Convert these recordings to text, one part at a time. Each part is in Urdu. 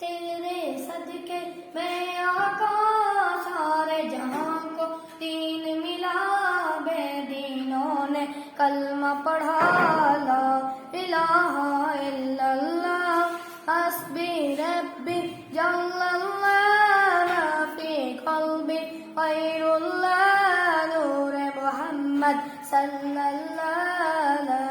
تیرے صدقے میں آقا سارے جہاں کو دین ملا، بے دینوں نے کلمہ پڑھا لا الہ الا اللہ حسبی ربی جل اللہ ما فی قلبی غیر اللہ نور محمد صلی اللہ لا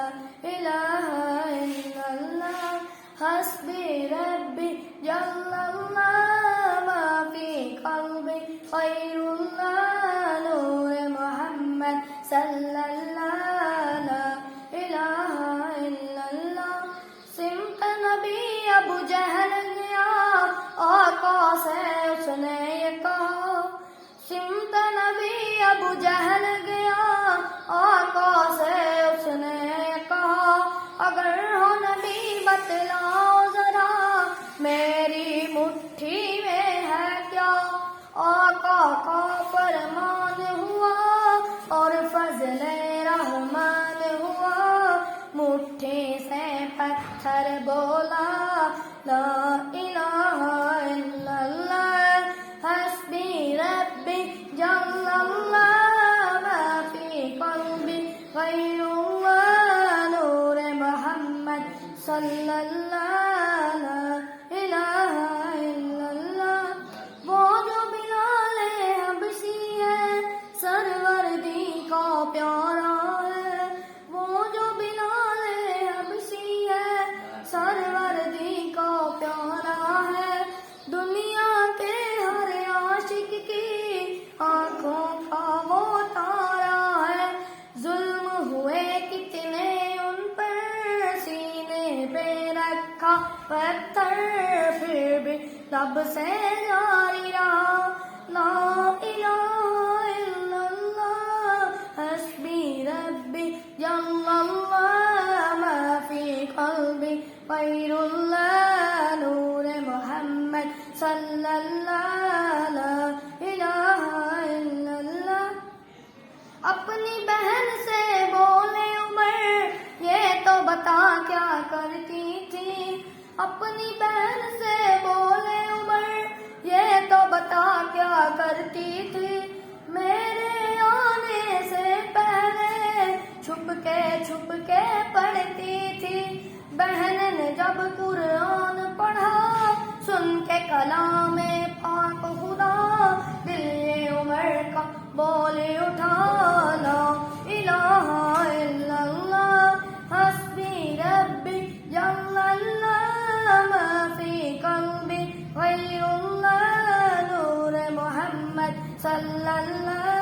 الہ الا اللہ حسبی ربی جل اللہ ما فی قلبی غیر اللہ نور محمد صلی اللہ لا الہ الا اللہ سمت نبی ابو جہل گیا آقا سے اس نے یہ کہا، سمت نبی ابو جہل گیا آقا سے اس نے یہ کہا، اگر ہو نبی بتلاؤ ذرا میری مٹھی میں ہے کیا؟ آقا کا فرمان ہوا اور فضل رحمان ہوا، مٹھی سے پتھر بولا لا الہ الا اللہ حسبی ربی جل اللہ ما فی قلبی غیر اللہ نور محمد صلی اللہ لا الہ الا اللہ وہ جو بلال حبشی ہے سروردی کا پیارا ہے، وہ جو بلال حبشی ہے سروردی کا پیارا ہے، دنیا کے ہر عاشق کی آنکھوں کا وہ تارا ہے، ظلم ہوئے کتنے ان پر سینے پہ رکھا پتھر پھر بھی لب سے جاری رہا لا الہ الا اللہ حسبی ربی جل اللہ ما فی قلبی غیر اللہ نور محمد صلی اللہ لا الہ الا اللہ اپنی بہن سے بولے عمر یہ تو بتا کیا کرتی تھی، اپنی بہن سے بولے عمر یہ تو بتا کیا کرتی تھی، میرے آنے سے پہلے چھپ کے پڑھتی تھی، بہن نے جب قرآن پڑھا سن کے کلام پاک خدا دل یہ عمر کا بول اٹھا لا الہ الا اللہ حسبی ربی جل اللہ ما فی قلبی غیر اللہ نور محمد صلی اللہ